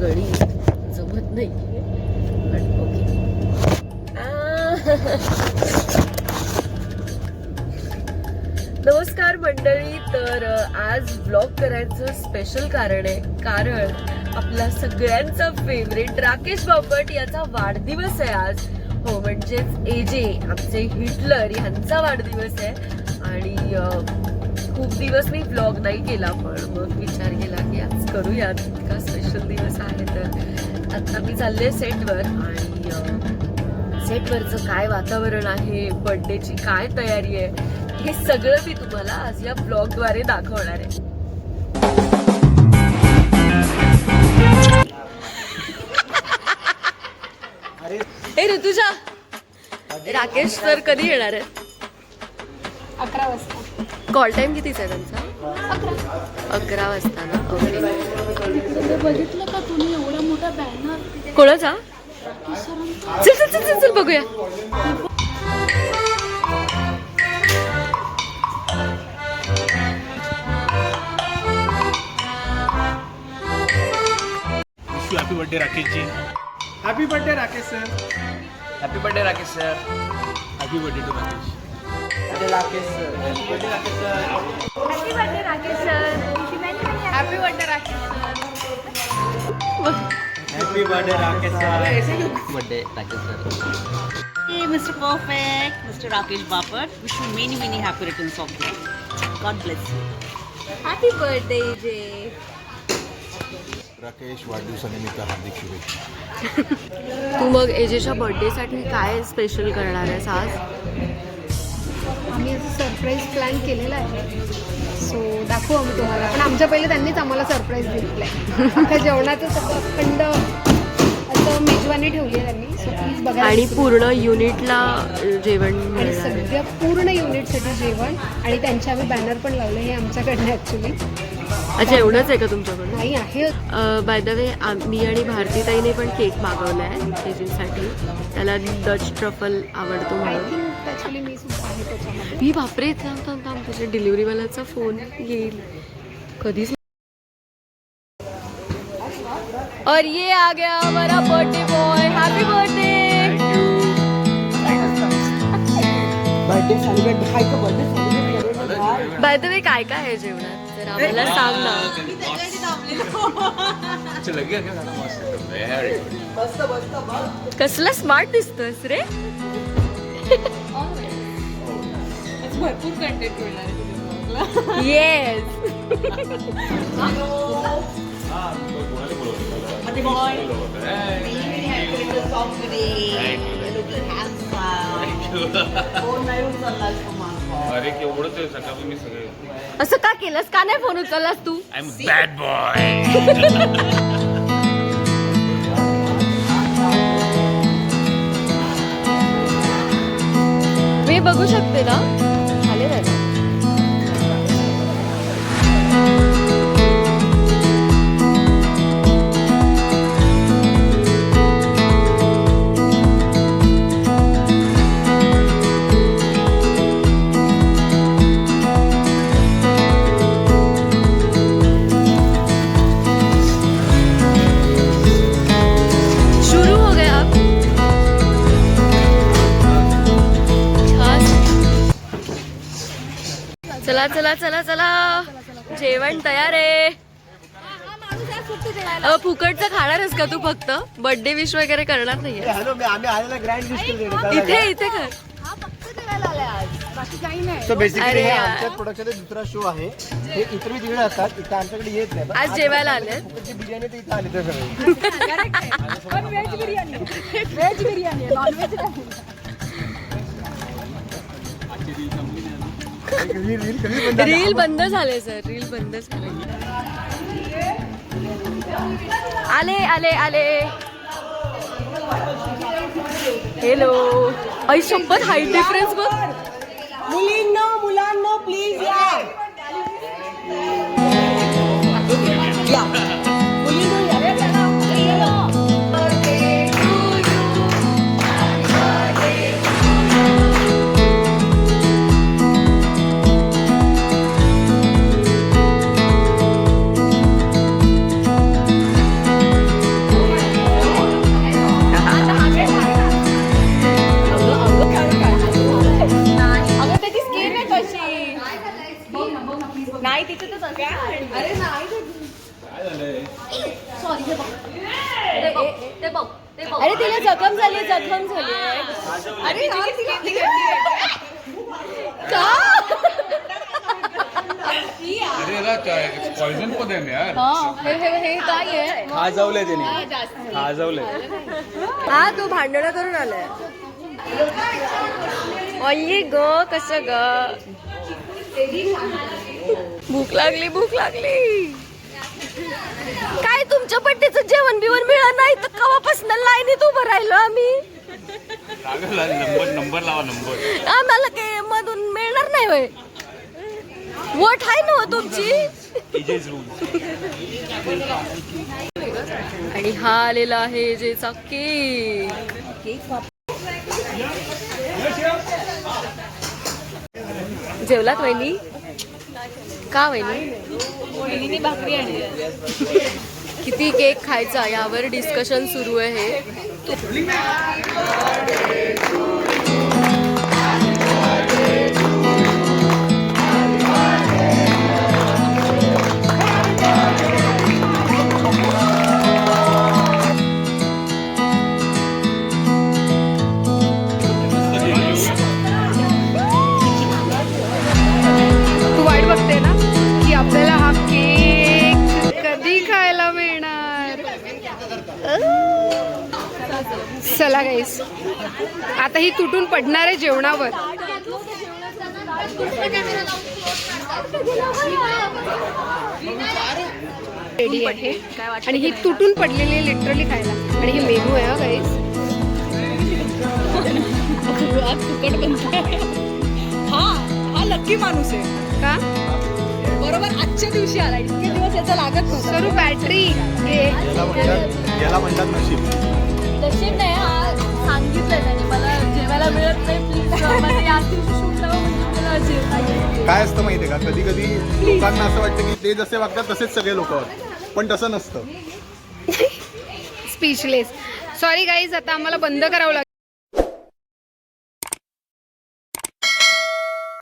गणित जमत नाही पण ओके. नमस्कार मंडळी. तर आज व्लॉग करायचं स्पेशल कारण आहे, कारण आपला सगळ्यांचा फेवरेट राकेश बापट याचा वाढदिवस आहे आज. हो, म्हणजेच एजे आमचे हिटलर यांचा वाढदिवस आहे. आणि खूप दिवस मी व्लॉग नाही केला, पण मग विचार केला की आज करूया, इतका स्पेशल दिवस आहे. तर आता मी चालले सेटवर आणि सेटवरचं काय वातावरण आहे, बर्थडेची काय तयारी आहे, हे सगळं मी तुम्हाला आज या ब्लॉगद्वारे दाखवणार आहे. हे ऋतुजा, राकेश सर कधी येणार आहे? 11 वाजता. कॉल टाइम कितीचा आहे त्यांचा? 11 वाजता ना. ओके. बघितलं का तुम्ही एवढा मोठा बॅनर? कोणाचा? चल चल चल चल चल बघूया. Happy birthday Rakesh ji. Happy birthday Rakesh sir. Happy birthday Rakesh sir. Happy birthday to Rakesh. Rakesh sir. Happy birthday Rakesh sir. Happy birthday Rakesh sir. Happy birthday Rakesh sir. Happy birthday Rakesh sir. Birthday Rakesh sir. Hey, Mr. Perfect, Mr. Rakesh Bapat. Wish you many happy returns of the day. God bless you. Happy birthday जे. राकेश, वाढदिवसानिमित्त हार्दिक शुभेच्छा. तू मग एजेच्या birthday साठी काय special करणार आहेस आज? आम्ही असं सरप्राईज प्लॅन केलेला आहे, सो दाखवू आम्ही तुम्हाला. पण आमच्या पहिले त्यांनीच आम्हाला सरप्राईज दिलेलं आहे. अख्खा जेवणाचं सगळं अखंड असं मेजवानी ठेवली आहे त्यांनी, सो प्लीज बघा. आणि पूर्ण युनिटला जेवण आणि मिळणार आहे. सगळ्या पूर्ण युनिटसाठी जेवण. आणि त्यांचे आम्ही बॅनर पण लावले, हे आमच्याकडनं ॲक्च्युली. अच्छा, एवढंच आहे का तुमच्याकडून? नाही आहे. बाय द वे, मी आणि भारतीताईने पण केक मागवला आहे एजेसाठी. त्याला डच ट्रफल आवडतो आय म्हणून. थिंक ॲक्च्युली मी सुद्धा आहे त्याच्यामध्ये. मी बापरे, थांब थांब थांब, तुझ्या डिलिव्हरीवाल्याचा फोन येईल कधीच. और ये आ गया हमारा birthday boy. Happy birthday. By the way, काय काय आहे जेवणात तर आम्हाला सांग ना. कसला स्मार्ट दिसतोस रे. भरपूर कंटेंट मिळणार. येस. अरे केवढं ते सकाळी मी सगळे. असं का केलंस? का नाही फोन उचललास तू? I am bad boy. मी बघू शकते ना? झाले ना. चला चला चला चला, जेवण तयार आहे. फुकटचं खाणारच का तू? फक्त बर्थडे विश वगैरे करणार नाहीये? इथे इथे कर. सो बेसिकली अरे हे यार. आमच्या प्रोडक्शनचा दुसरा शो आहे. हे इतर तिकडे असतात, इथं आमच्याकडे येत नाही. आज जेवायला आले. फुकटची बिर्याणी तर इथं आली तर सगळे. रील बंद झाले सर, रील बंद झाले. आले आले आले. हॅलो. आई शपथ, हाईट डिफरन्स बघ. मुलांनो प्लीज या. अरे नाही अरे तिला जखम झाली अरे यार, का पॉइझन पण आहे यार. हे काय आहे खाजवलंय त्याने खाजवलंय. हा तू भांडणं करून आलाय. अय्ये ग कसं ग भूक लागली काय तुमच्या पट्टीचं जेवण बिवण मिळत नाही तर कवापासून लाईनीत उभं राहिलो आम्ही. नंबर लावा नंबर. आम्हाला काही मधून मिळणार नाही होय. वोट आहे ना तुमची. आणि हा आलेला आहे जेचा केक. जेवलात वहिनी का वहिनी भाकरी आणली. किती केक खायचा यावर डिस्कशन सुरू आहे. तू वाट बघते ना की आपल्याला हा केक कधी खायला मिळणार. चला गाईस, आता ही तुटून पडणार आहे जेवणावर. रेडी आहे आणि ही तुटून पडलेली लिटरली खायला. आणि ही मेनू आहे हा गाईस. हा लकी माणूस आहे का बरोबर आजच्या दिवशी आला. इतके दिवस याचा लागत नव्हता. सरू बॅटरी याला म्हणतात नशीब. तशी नाही हा सांगितलं त्याने मला जेवायला मिळत नाही प्लीज या दिवशी शूट लावा म्हणजे मला जेवण. काय असतं माहितीये का, कधी कधी लोकांना असं वाटतं की ते जसे वागतात तसेच सगळे लोक वागतात, पण तसं नसतं. स्पीचलेस. सॉरी गाईज, आता आम्हाला बंद करावं लागेल.